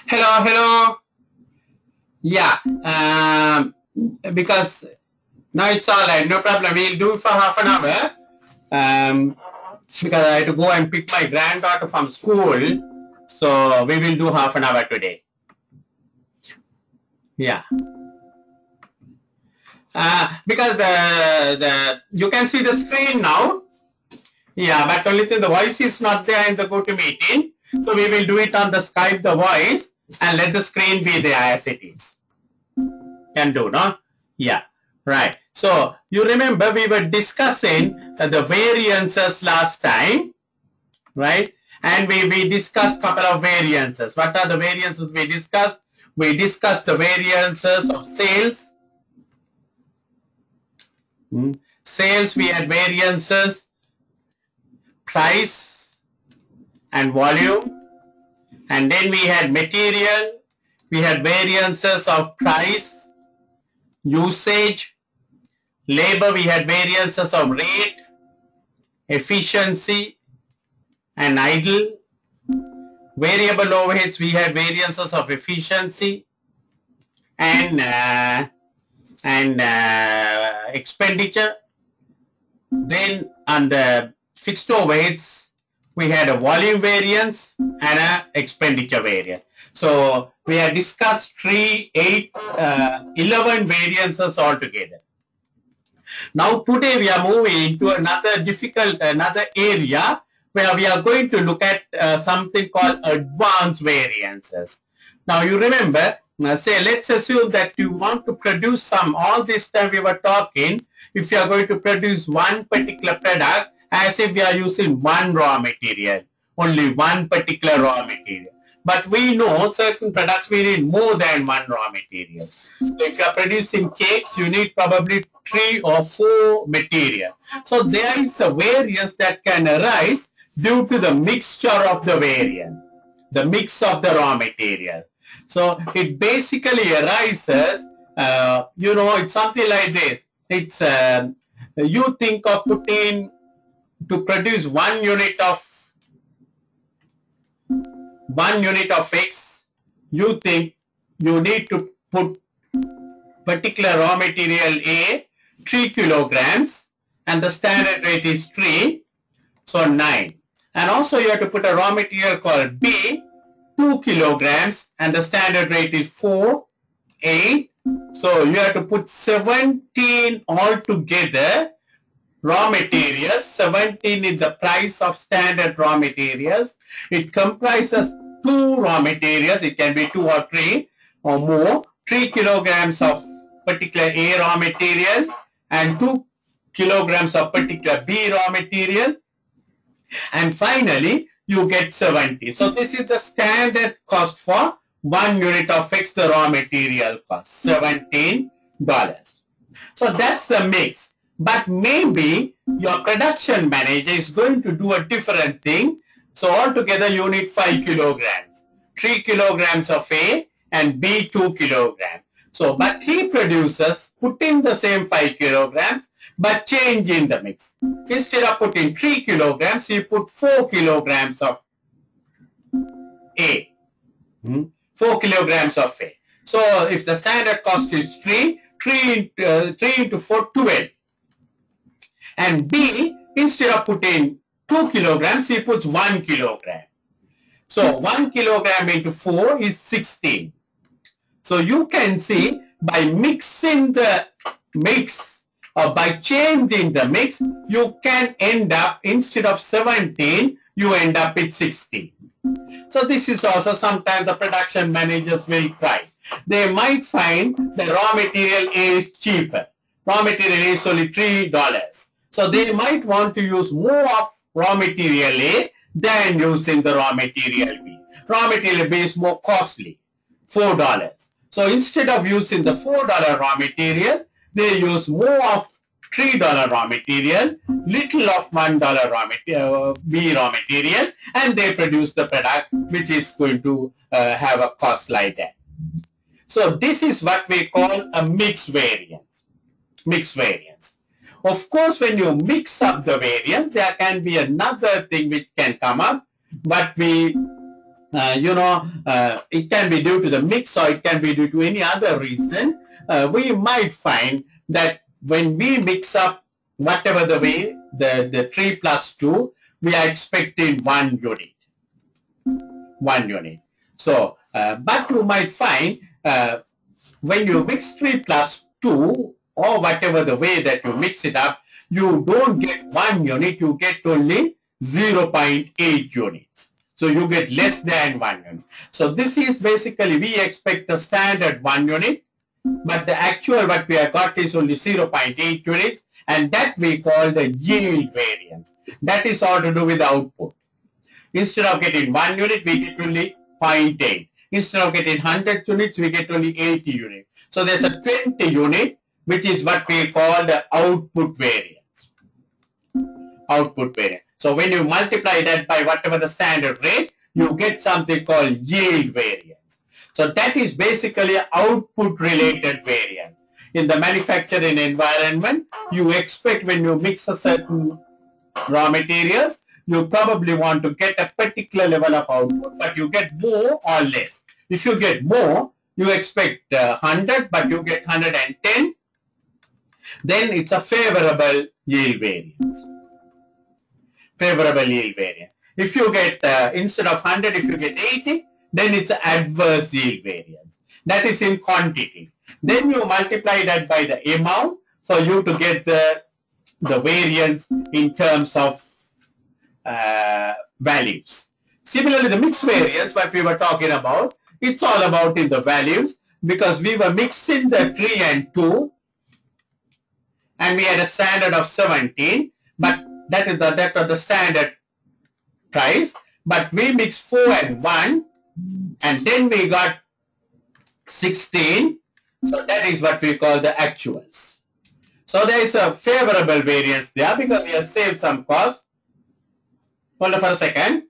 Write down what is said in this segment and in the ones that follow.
Hello, hello. Yeah, because now it's all right, no problem. We'll do it for half an hour. Because I had to go and pick my granddaughter from school. So we will do half an hour today. Yeah. Because you can see the screen now. Yeah, but only thing the voice is not there in the GoToMeeting. So we will do it on the Skype, the voice, and let the screen be there as it is. Can do, no? Yeah, right. So you remember we were discussing the variances last time, right? And we discussed couple of variances. What are the variances we discussed? We discussed the variances of sales. Sales, we had variances, price and volume. And then we had material. We had variances of price, usage, labor. We had variances of rate, efficiency, and idle. Variable overheads, we had variances of efficiency and expenditure. Then on the fixed overheads, we had a volume variance and a expenditure variance. So we have discussed 3, 8, 11 variances altogether. Now today we are moving into another area where we are going to look at something called advanced variances. Now you remember, let's assume that you want to produce all this time we were talking, if you are going to produce one particular product, as if we are using one raw material, only one particular raw material. But we know certain products we need more than one raw material. So if you are producing cakes, you need probably 3 or 4 material. So there is a variance that can arise due to the mixture of the variance, the mix of the raw material. So it basically arises, it's something like this. It's you think of putting to produce 1 unit of X, you think you need to put particular raw material A 3 kilograms and the standard rate is 3, so 9. And also you have to put a raw material called B 2 kilograms and the standard rate is 4, 8. So you have to put 17 altogether raw materials. 17 is the price of standard raw materials. It comprises 2 raw materials. It can be 2 or 3 or more. 3 kilograms of particular A raw materials and 2 kilograms of particular B raw material. And finally, you get 17. So this is the standard cost for 1 unit of X, the raw material cost, $17. So that's the mix. But maybe your production manager is going to do a different thing. So altogether you need 5 kilograms, 3 kilograms of A and B 2 kilograms. So, but he produces, putting the same 5 kilograms, but changing the mix. Instead of putting 3 kilograms, he put 4 kilograms of A. 4 kilograms of A. So, if the standard cost is 3 into 4, 12. And B, instead of putting 2 kilograms, he puts 1 kilogram. So 1 kilogram into 4 is 16. So you can see by mixing the mix or by changing the mix, you can end up, instead of 17, you end up with 16. So this is also sometimes the production managers will try. They might find the raw material A is cheaper. Raw material A is only $3. So they might want to use more of raw material A than using the raw material B. Raw material B is more costly, $4. So instead of using the $4 raw material, they use more of $3 raw material, little of $1 raw material, B raw material, and they produce the product which is going to have a cost like that. So this is what we call a mixed variance. Mixed variance. Of course, when you mix up the variance, there can be another thing which can come up, but we it can be due to the mix or it can be due to any other reason. We might find that when we mix up whatever the way, the 3 plus 2, we are expecting 1 unit. 1 unit. So, but you might find when you mix 3 plus 2 or whatever the way that you mix it up, you don't get 1 unit, you get only 0.8 units. So you get less than 1 unit. So this is basically, we expect a standard 1 unit, but the actual what we have got is only 0.8 units, and that we call the yield variance. That is all to do with the output. Instead of getting 1 unit, we get only 0.8. Instead of getting 100 units, we get only 80 units. So there's a 20 unit, which is what we call the output variance. Output variance. So when you multiply that by whatever the standard rate, you get something called yield variance. So that is basically output related variance. In the manufacturing environment, you expect when you mix a certain raw materials, you probably want to get a particular level of output, but you get more or less. If you get more, you expect 100, but you get 110, then it's a favorable yield variance. Favorable yield variance. If you get, instead of 100, if you get 80, then it's an adverse yield variance. That is in quantity. Then you multiply that by the amount for you to get the variance in terms of values. Similarly, the mixed variance, what we were talking about, it's all about in the values, because we were mixing the 3 and 2, and we had a standard of 17, but that was the standard price. But we mixed 4 and 1, and then we got 16. So that is what we call the actuals. So there is a favorable variance there because we have saved some cost. Hold on for a second.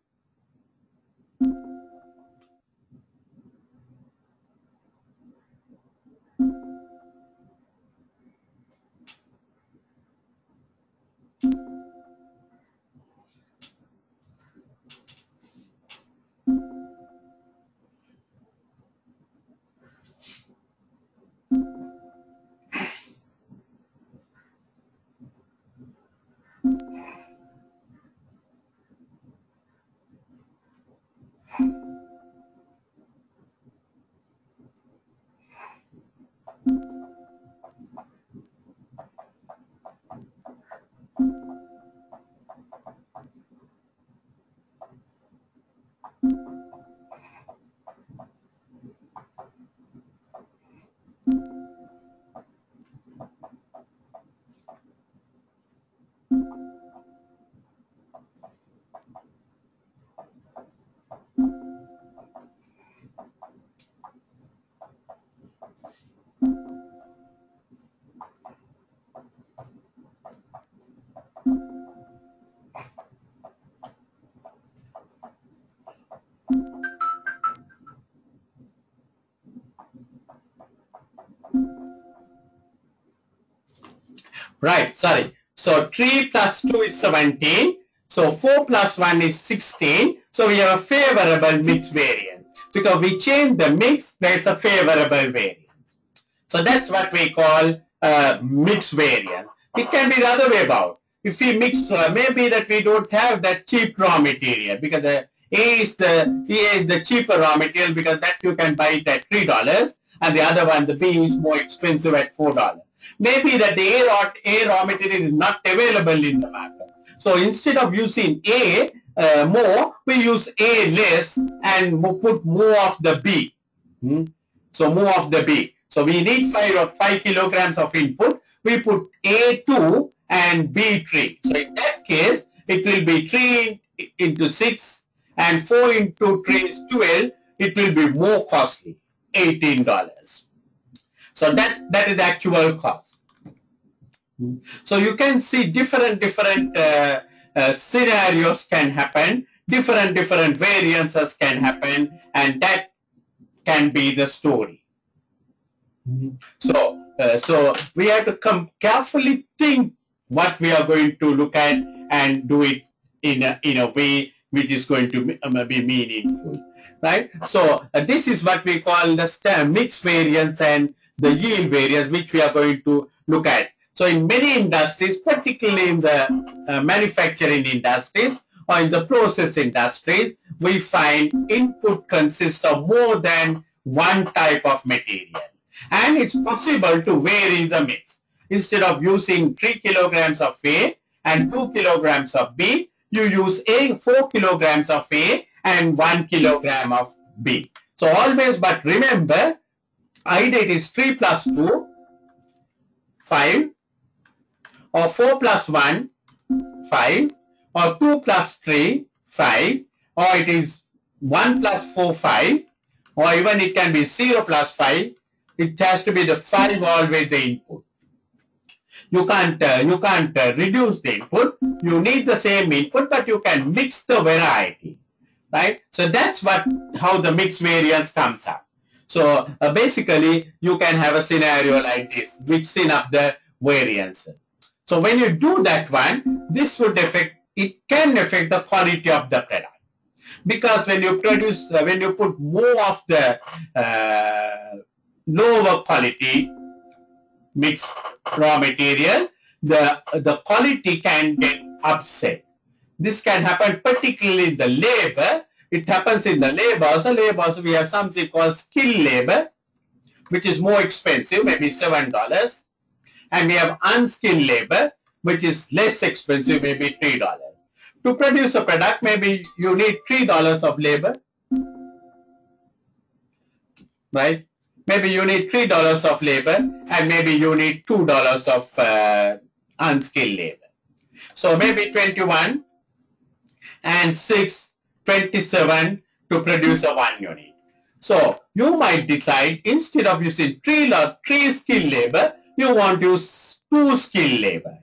Right, sorry. So 3 plus 2 is 17. So 4 plus 1 is 16. So we have a favorable mix variance. Because we change the mix, there's a favorable variance. So that's what we call mix variance. It can be the other way about. If we mix, maybe that we don't have that cheap raw material, because the A is the cheaper raw material, because that you can buy it at $3, and the other one, the B, is more expensive at $4. Maybe that the A raw material is not available in the market. So instead of using A more, we use A less and put more of the B. So more of the B. So we need 5 kilograms of input. We put A2 and B3. So in that case, it will be 3 into 6 and 4 into 3 is 12. It will be more costly, $18. So that is the actual cost. So you can see different scenarios can happen, different variances can happen, and that can be the story. So we have to carefully think what we are going to look at and do it in a way which is going to be meaningful, right? So this is what we call the mix variance and the yield variance, which we are going to look at. So in many industries, particularly in the manufacturing industries or in the process industries, we find input consists of more than one type of material, and it's possible to vary the mix. Instead of using 3 kilograms of A and 2 kilograms of B, you use 4 kilograms of A and 1 kilogram of B. So always, but remember, either it is 3 plus 2, 5, or 4 plus 1, 5, or 2 plus 3, 5, or it is 1 plus 4, 5, or even it can be 0 plus 5. It has to be the 5 always the input. You can't reduce the input. You need the same input, but you can mix the variety, right? So that's how the mix variance comes up. So basically, you can have a scenario like this, mixing up the variance. So when you do that one, this would can affect the quality of the product, because when you put more of the lower quality mixed raw material, the quality can get upset. This can happen particularly in the labor. It happens in the labor. So labor, we have something called skilled labor, which is more expensive, maybe $7. And we have unskilled labor, which is less expensive, maybe $3. To produce a product, maybe you need $3 of labor, right? Maybe you need $3 of labor, and maybe you need $2 of unskilled labor. So maybe 21 and 6, 27 to produce a 1 unit. So you might decide, instead of using 3 skilled labor, you want to use 2 skilled labor.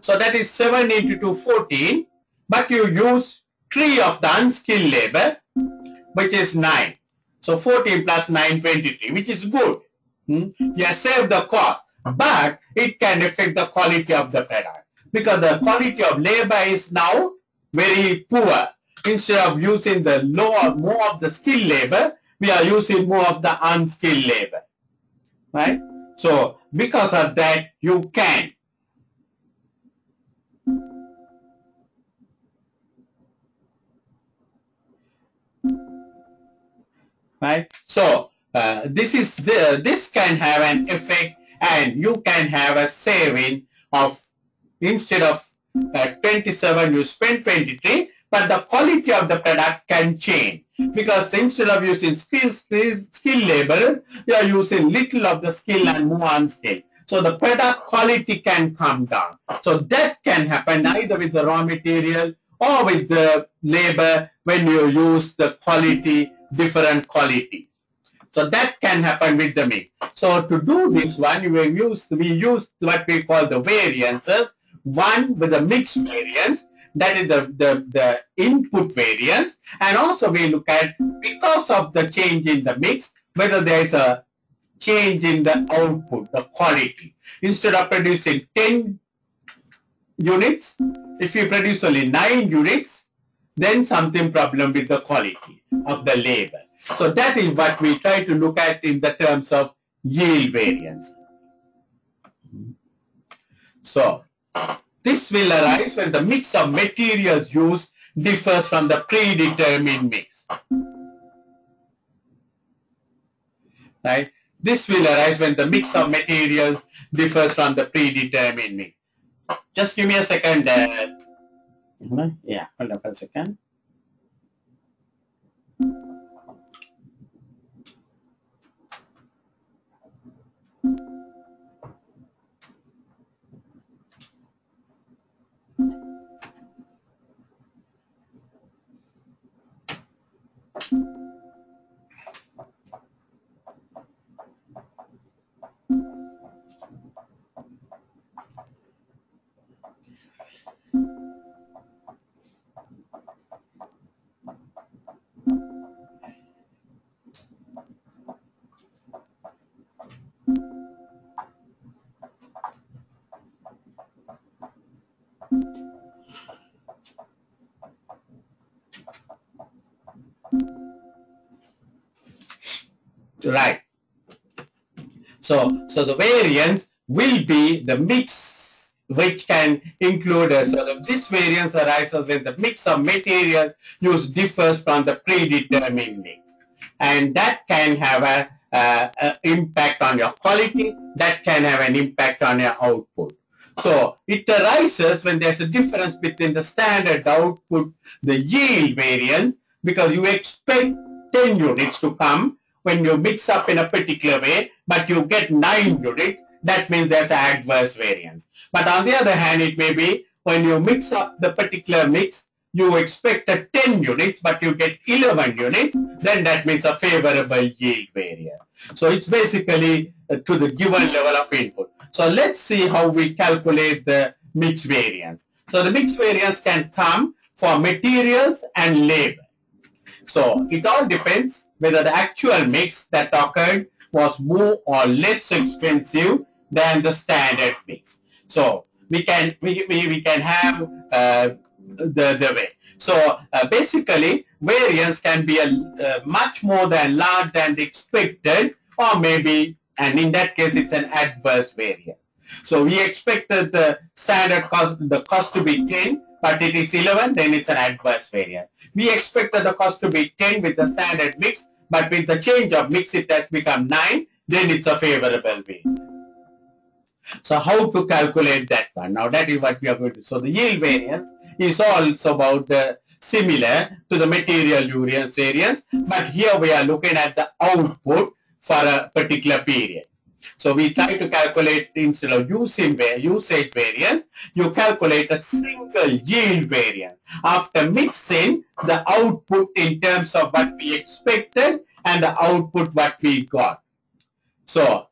So that is 7 into 2, 14, but you use 3 of the unskilled labor, which is 9. So 14 plus 9, 23, which is good. You have saved the cost, but it can affect the quality of the product, because the quality of labor is now very poor. Instead of using more of the skilled labor, we are using more of the unskilled labor, right? So because of that, you can. Right? So this can have an effect, and you can have a saving of, instead of 27, you spend 23, but the quality of the product can change, because instead of using skilled labor, you are using little of the skill and more unskilled. So the product quality can come down. So that can happen either with the raw material or with the labor when you use the different quality. So that can happen with the mix. So to do this one, we use what we call the variances. One with the mix variance, that is the input variance, and also we look at, because of the change in the mix, whether there is a change in the output, the quality. Instead of producing 10 units, if you produce only 9 units, then something problem with the quality of the labor. So that is what we try to look at in the terms of yield variance. So this will arise when the mix of materials used differs from the predetermined mix. Right? This will arise when the mix of materials differs from the predetermined mix. Just give me a second. Yeah, hold on for a second. Right. So the variance will be the mix, which can include, this variance arises when the mix of material used differs from the predetermined mix. And that can have a impact on your quality, that can have an impact on your output. So it arises when there's a difference between the standard output, the yield variance, because you expect 10 units to come when you mix up in a particular way, but you get 9 units. That means there's an adverse variance. But on the other hand, it may be when you mix up the particular mix, you expect a 10 units, but you get 11 units, then that means a favorable yield variance. So it's basically to the given level of input. So let's see how we calculate the mix variance. So the mix variance can come for materials and labor. So it all depends whether the actual mix that occurred was more or less expensive than the standard mix. So we can have the way. So basically variance can be much more than large than the expected, or maybe, and in that case it's an adverse variance. So we expected the standard cost to be 10, but it is 11, then it's an adverse variance. We expected the cost to be 10 with the standard mix, but with the change of mix it has become 9, then it's a favorable variance. So how to calculate that one? Now that is what we are going to. So the yield variance is also about similar to the material variance, but here we are looking at the output for a particular period. So we try to calculate, instead of usage variance, you calculate a single yield variance after mixing the output in terms of what we expected and the output what we got. So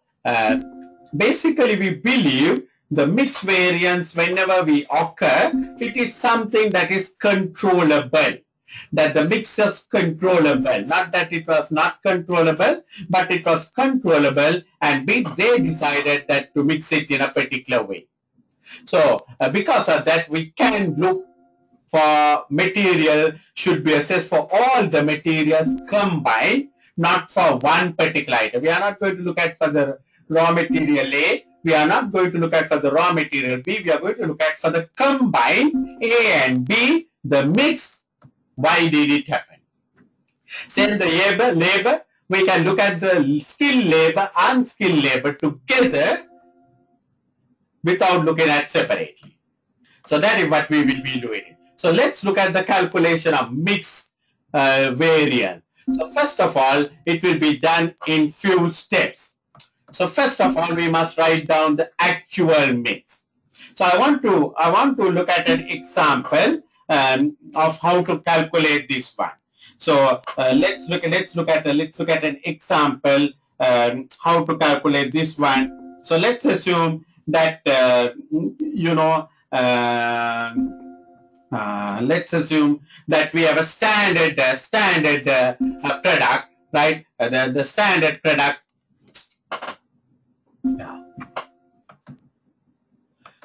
basically we believe the mix variance, whenever we occur, it is something that is controllable. That the mix is controllable, not that it was not controllable, but it was controllable, and they decided that to mix it in a particular way. So because of that, we can look for material should be assessed for all the materials combined, not for one particular item. We are not going to look at for the raw material A, we are not going to look at for the raw material B, we are going to look at for the combined A and B, the mix. Why did it happen? Same the labor, we can look at the skilled labor, unskilled labor together without looking at separately. So that is what we will be doing. So let's look at the calculation of mix variance. So first of all, it will be done in few steps. So first of all, we must write down the actual mix. So I want to look at an example of how to calculate this one. So let's look at an example how to calculate this one. So let's assume that let's assume that we have a standard product, right? The standard product. Yeah.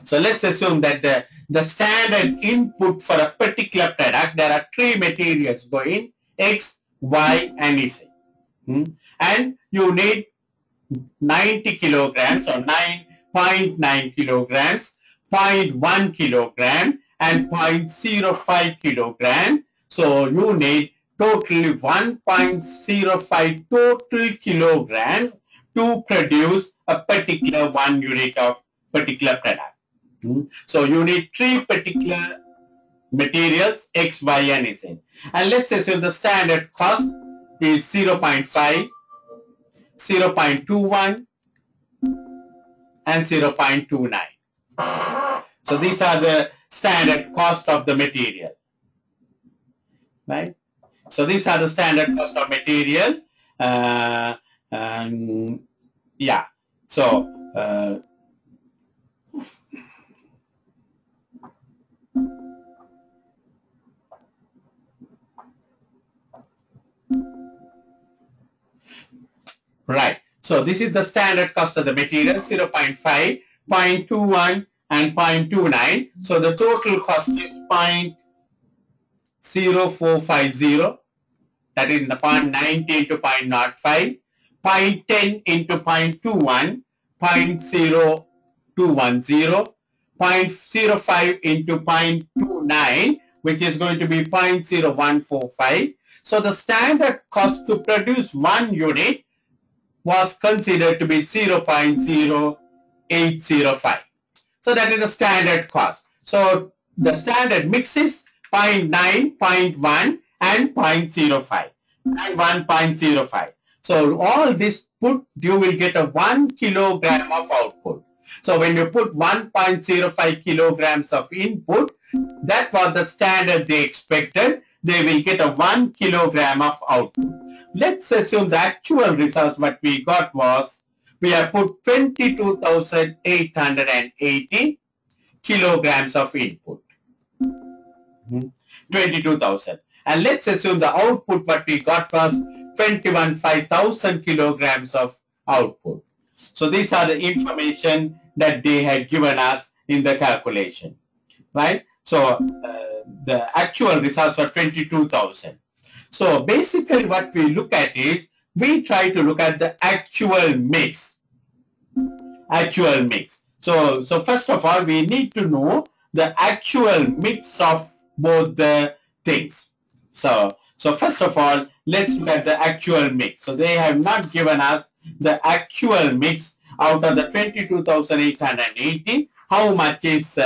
So let's assume that the standard input for a particular product, there are 3 materials going, X, Y, and Z. And you need 90 kilograms or 9.9 kilograms, 0.1 kilogram, and 0.05 kilogram. So you need totally 1.05 total kilograms to produce a particular 1 unit of particular product. So you need 3 particular materials, X, Y, and Z. And let's assume the standard cost is 0.5, 0.21, and 0.29. So these are the standard cost of the material, right? So these are the standard cost of material. Yeah. So right. So this is the standard cost of the material, 0.5, 0.21, and 0.29. So the total cost is 0.0450. That is the 0.90 into 0.05 0.10 into 0.21, 0.0210, 0.05 into 0.29, which is going to be 0.0145. So the standard cost to produce 1 unit was considered to be 0.0805. So that is the standard cost. So the standard mix is 0.9, 0.1 and 0.05 and 1.05. So all this put, you will get a 1 kilogram of output. So when you put 1.05 kilograms of input, that was the standard they expected. They will get a 1 kilogram of output. Let's assume the actual results what we got was, we have put 22,880 kilograms of input. 22,000. And let's assume the output what we got was 5,000 kilograms of output. So these are the information that they had given us in the calculation, right? So the actual results were 22,000. So basically what we look at is, we try to look at the actual mix. Actual mix. So first of all, we need to know the actual mix of both the things. So first of all, let's look at the actual mix. So they have not given us the actual mix out of the 22,880. How much is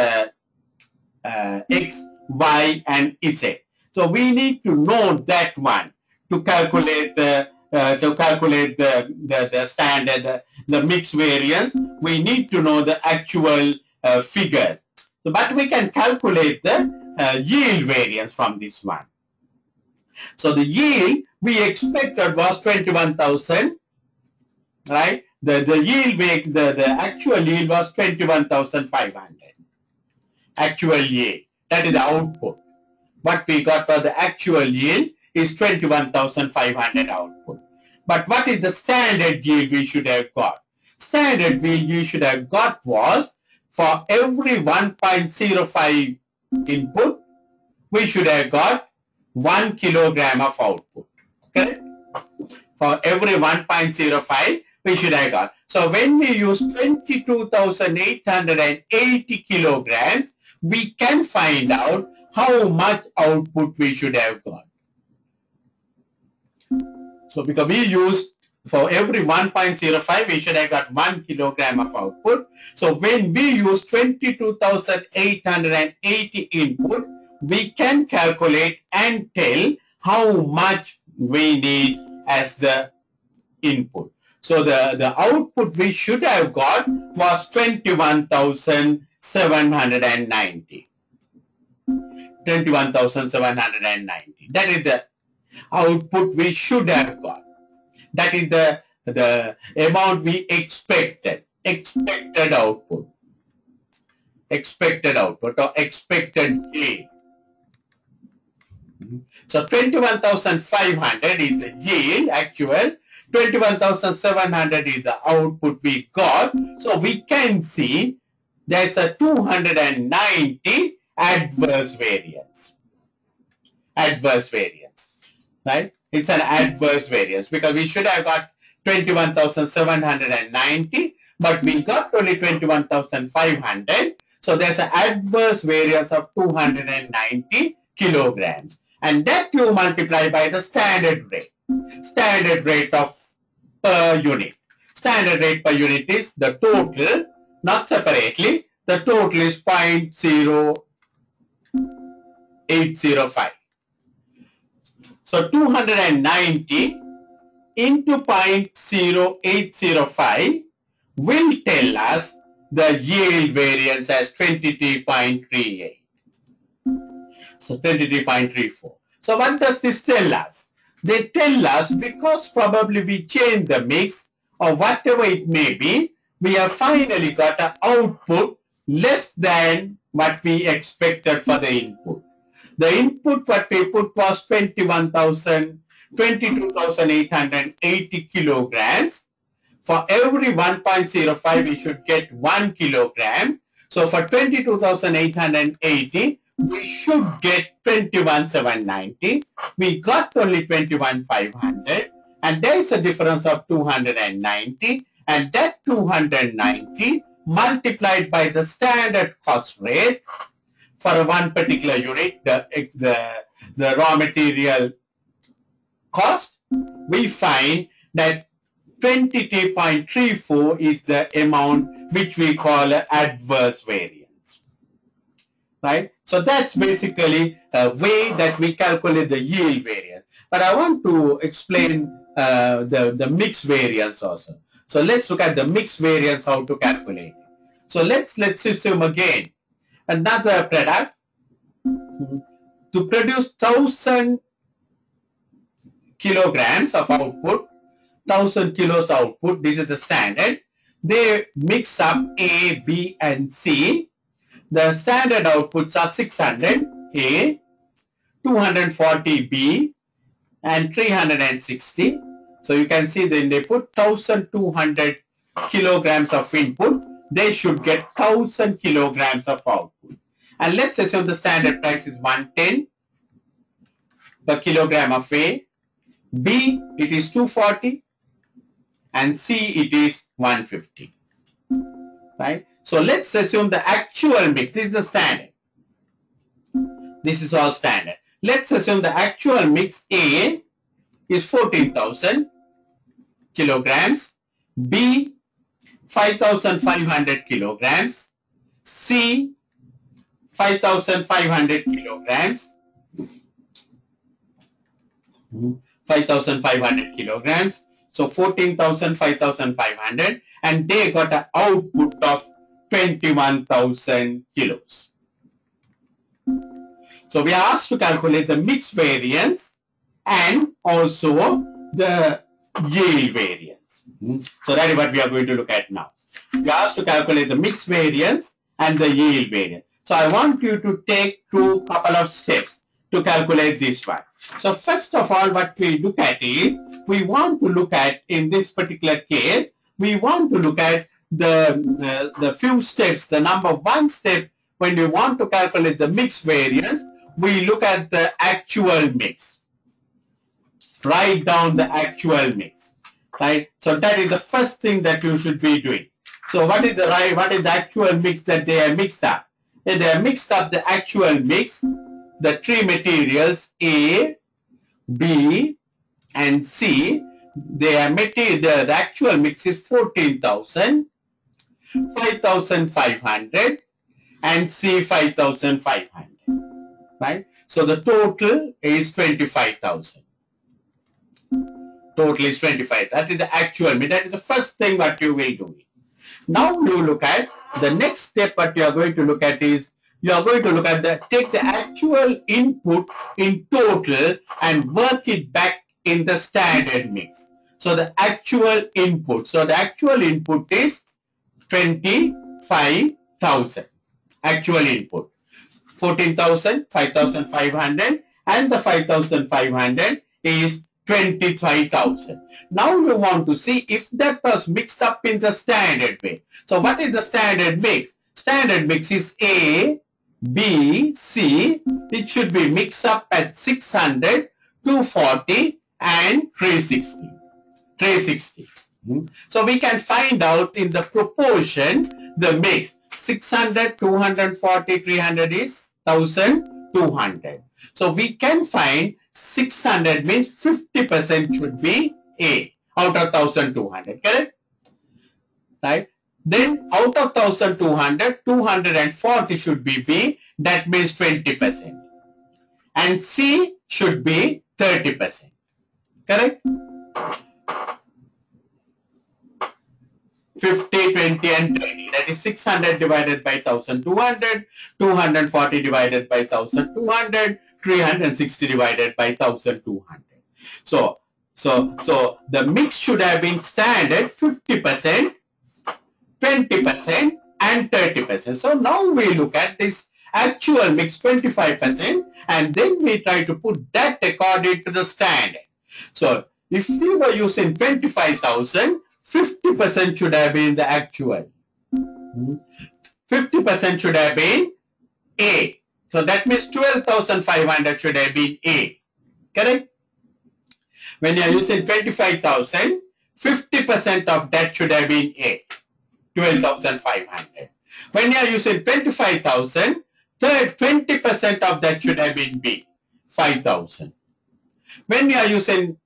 X, Y, and Z? So we need to know that one to calculate the standard, the mix variance. We need to know the actual figures. So, but we can calculate the yield variance from this one. So the yield we expected was 21,000, right? The yield, the actual yield was 21,500. Actual yield, that is the output. What we got for the actual yield is 21,500 output. But what is the standard yield we should have got? Standard yield we should have got was, for every 1.05 input, we should have got 1 kilogram of output. Correct? For every 1.05, we should have got. So when we use 22,880 kilograms, we can find out how much output we should have got. So because we used, for every 1.05, we should have got 1 kilogram of output. So when we use 22,880 input, we can calculate and tell how much we need as the input. So the output we should have got was 21,790. 21,790. That is the output we should have got. That is the amount we expected. Expected output. Expected output or expected yield. So 21,500 is the yield actual. 21,700 is the output we got. So we can see there's a 290 adverse variance. Adverse variance, right? It's an adverse variance because we should have got 21,790, but we got only 21,500. So there's an adverse variance of 290 kilograms. And that you multiply by the standard rate. Standard rate of per unit. Standard rate per unit is the total, not separately. The total is 0.0805. So 290 into 0.0805 will tell us the yield variance as 23.38. So 23.34. So what does this tell us? They tell us because probably we changed the mix or whatever it may be, we have finally got an output less than what we expected for the input. The input what we put was 22,880 kilograms. For every 1.05 we should get 1 kilogram. So for 22,880 we should get 21,790. We got only 21,500. and there is a difference of 290, and that 290 multiplied by the standard cost rate for one particular unit, the raw material cost, we find that 22.34 is the amount which we call adverse variance, right? So that's basically a way that we calculate the yield variance. But I want to explain the mix variance also. So let's look at the mix variance, how to calculate it. So let's assume again another product to produce 1000 kilograms of output, 1000 kilos output. This is the standard. They mix up A, B, and C. The standard outputs are 600 A, 240 B, and 360. So you can see then they put 1200 kilograms of input. They should get 1000 kilograms of output. And let's assume the standard price is 110 per kilogram of A. B, it is 240, and C, it is 150, right? So let's assume the actual mix. This is the standard. This is all standard. Let's assume the actual mix A is 14,000 kilograms, B 5,500 kilograms, C 5,500 kilograms, 5,500 kilograms. So 14,000, 5,500, and they got an output of 21,000 kilos. So we are asked to calculate the mix variance and also the yield variance. So that is what we are going to look at now. We are asked to calculate the mix variance and the yield variance. So I want you to take through a couple of steps to calculate this one. So first of all, what we look at is, we want to look at, in this particular case, we want to look at the few steps. The number one step, when we want to calculate the mix variance, we look at the actual mix. Write down the actual mix, right? So that is the first thing that you should be doing. So what is the actual mix that they are mixed up? They are mixed up the actual mix, the three materials A, B, and C. The actual mix is 14,000, 5,500, and C 5,500. Right? So the total is 25,000. Total is 25. That is the actual mix. That is the first thing what you will do. Now you look at the next step. What you are going to look at is, you are going to look at take the actual input in total and work it back in the standard mix. So the actual input. So the actual input is 25,000. Actual input. 14,000, 5,500, and the 5,500 is 25,000. Now you want to see if that was mixed up in the standard way. So what is the standard mix? Standard mix is A, B, C. It should be mixed up at 600, 240, and 360. So we can find out in the proportion the mix. 600, 240, 300 is 1,200. So we can find 600 means 50% should be A out of 1,200, correct? Right? Then out of 1,200, 240 should be B, that means 20%. And C should be 30%, correct? 50, 20, and 30. That is 600 divided by 1,200, 240 divided by 1,200, 360 divided by 1,200. So the mix should have been standard 50%, 20%, and 30%. So now we look at this actual mix 25%, and then we try to put that according to the standard. So if we were using 25,000, 50% should have been the actual. 50% should have been A. So that means 12,500 should have been A. Correct? When you are using 25,000, 50% of that should have been A, 12,500. When you are using 25,000, 20% of that should have been B, 5,000. When you are using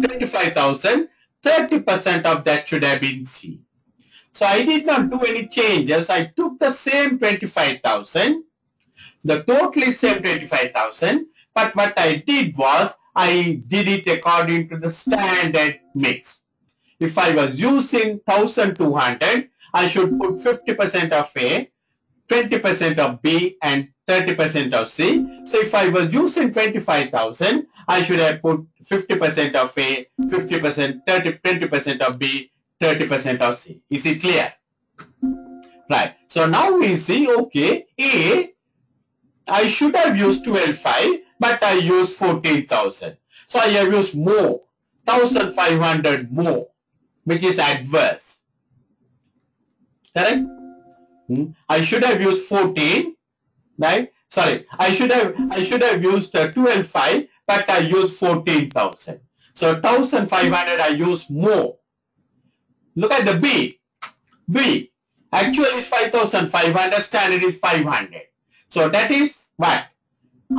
25,000, 30% of that should have been C. So I did not do any changes. I took the same 25,000. The total is same 25,000. But what I did was, I did it according to the standard mix. If I was using 1,200, I should put 50% of A, 20% of B, and 30% of C. So if I was using 25,000, I should have put 50% of A, 50%, 20% of B, 30% of C. Is it clear? Right. So now we see, okay, A, I should have used 12,500, but I used 14,000. So I have used more, 1,500 more, which is adverse. Correct? I should have used 14, right? Sorry, I should have used 12,500, but I used 14,000. So 1,500 I used more. Look at the B. B actually is 5,500, standard is 500. So that is what?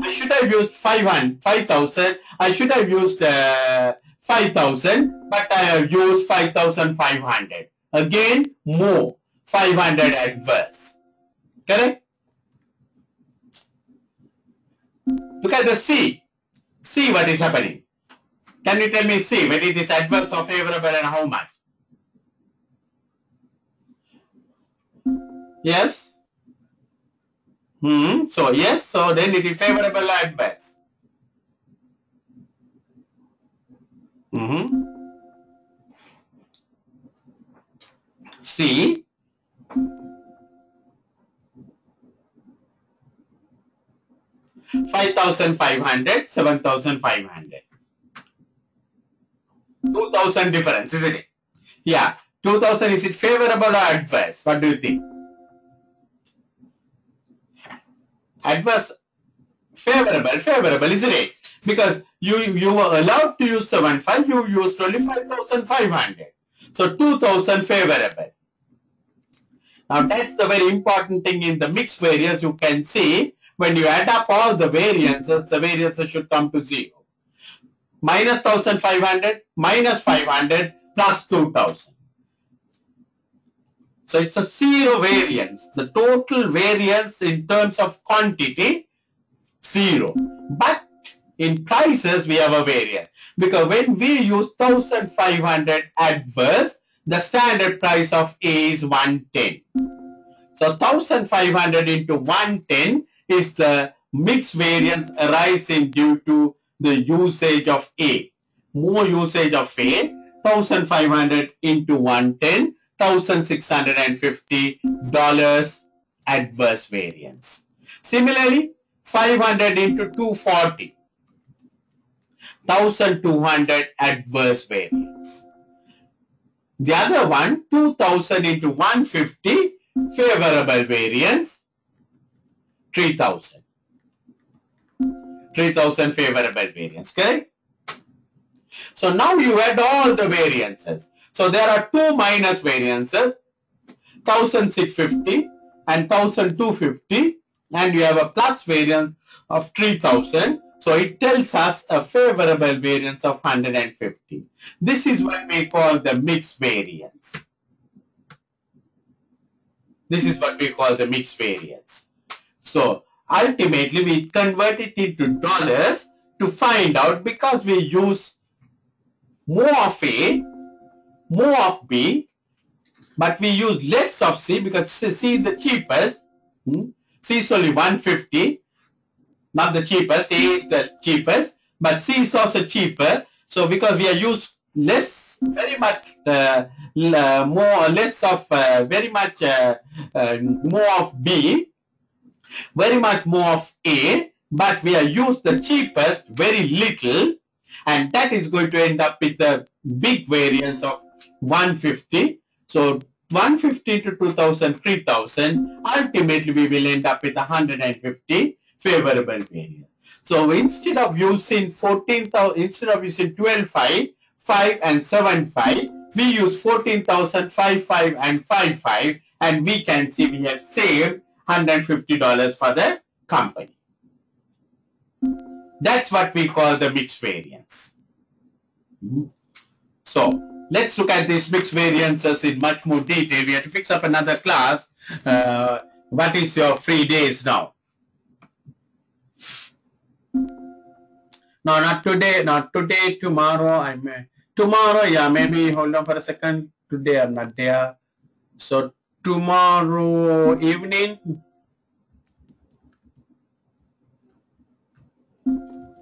I should have used 5,000. I should have used 5,000, but I have used 5,500. Again, more, 500 adverse. Correct? Look at the C. C, what is happening? Can you tell me C, whether it is adverse or favorable and how much? Yes? So yes, so then it is favorable or adverse? C. $5,500, $7,500. 2,000 difference, isn't it? Yeah. 2,000, is it favorable or adverse? What do you think? Adverse, favorable, isn't it? Because you were allowed to use 7,500, you used only 5,500. So 2,000 favorable. Now that's the very important thing in the mixed variance. You can see when you add up all the variances should come to 0. Minus 1,500, minus 500, plus 2,000. So it's a 0 variance. The total variance in terms of quantity, 0. But in prices, we have a variance. Because when we use 1,500 adverse, the standard price of A is 110. So 1,500 into 110 is the mixed variance arising due to the usage of A. More usage of A, 1,500 into 110, $1,650 adverse variance. Similarly, 500 into 240, 1,200 adverse variance. The other one, 2,000 into 150, favorable variance, 3,000. 3,000 favorable variance, correct? So now you add all the variances. So there are two minus variances, 1,650 and 1,250, and you have a plus variance of 3,000. So it tells us a favorable variance of 150. This is what we call the mixed variance. This is what we call the mixed variance. So ultimately we convert it into dollars to find out, because we use more of A, more of B, but we use less of C because C is the cheapest. C is only 150, not the cheapest. A is the cheapest, but C is also cheaper. So because we are used less, very much more, less of very much more of B, very much more of A, but we are used the cheapest, very little, and that is going to end up with a big variance of 150. So 150 to 2,000, 3,000. Ultimately, we will end up with 150 favorable variance. So instead of using 14,000, instead of using 12,500, 5 and 7,500, we use 14,000, 5,500 and 5,500, and we can see we have saved $150 for the company. That's what we call the mixed variance. So let's look at these mixed variances in much more detail. We have to fix up another class. What is your free days now? No, not today. Not today. Tomorrow. Tomorrow. Yeah, maybe hold on for a second. Today I'm not there. So tomorrow evening.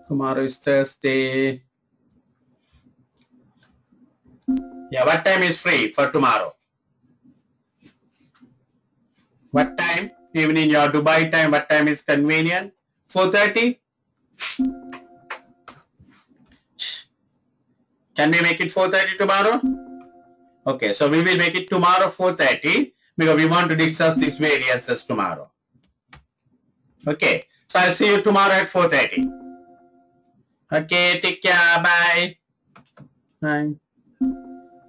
Tomorrow is Thursday. Yeah, what time is free for tomorrow? What time? Evening, your Dubai time. What time is convenient? 4:30? Can we make it 4:30 tomorrow? Okay, so we will make it tomorrow 4:30 because we want to discuss these variances tomorrow. Okay, so I'll see you tomorrow at 4:30. Okay, take care. Bye. Bye.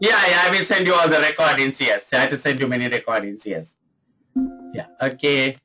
Yeah, I will send you all the recordings. Yes, I have to send you many recordings. Yes. Yeah. Okay.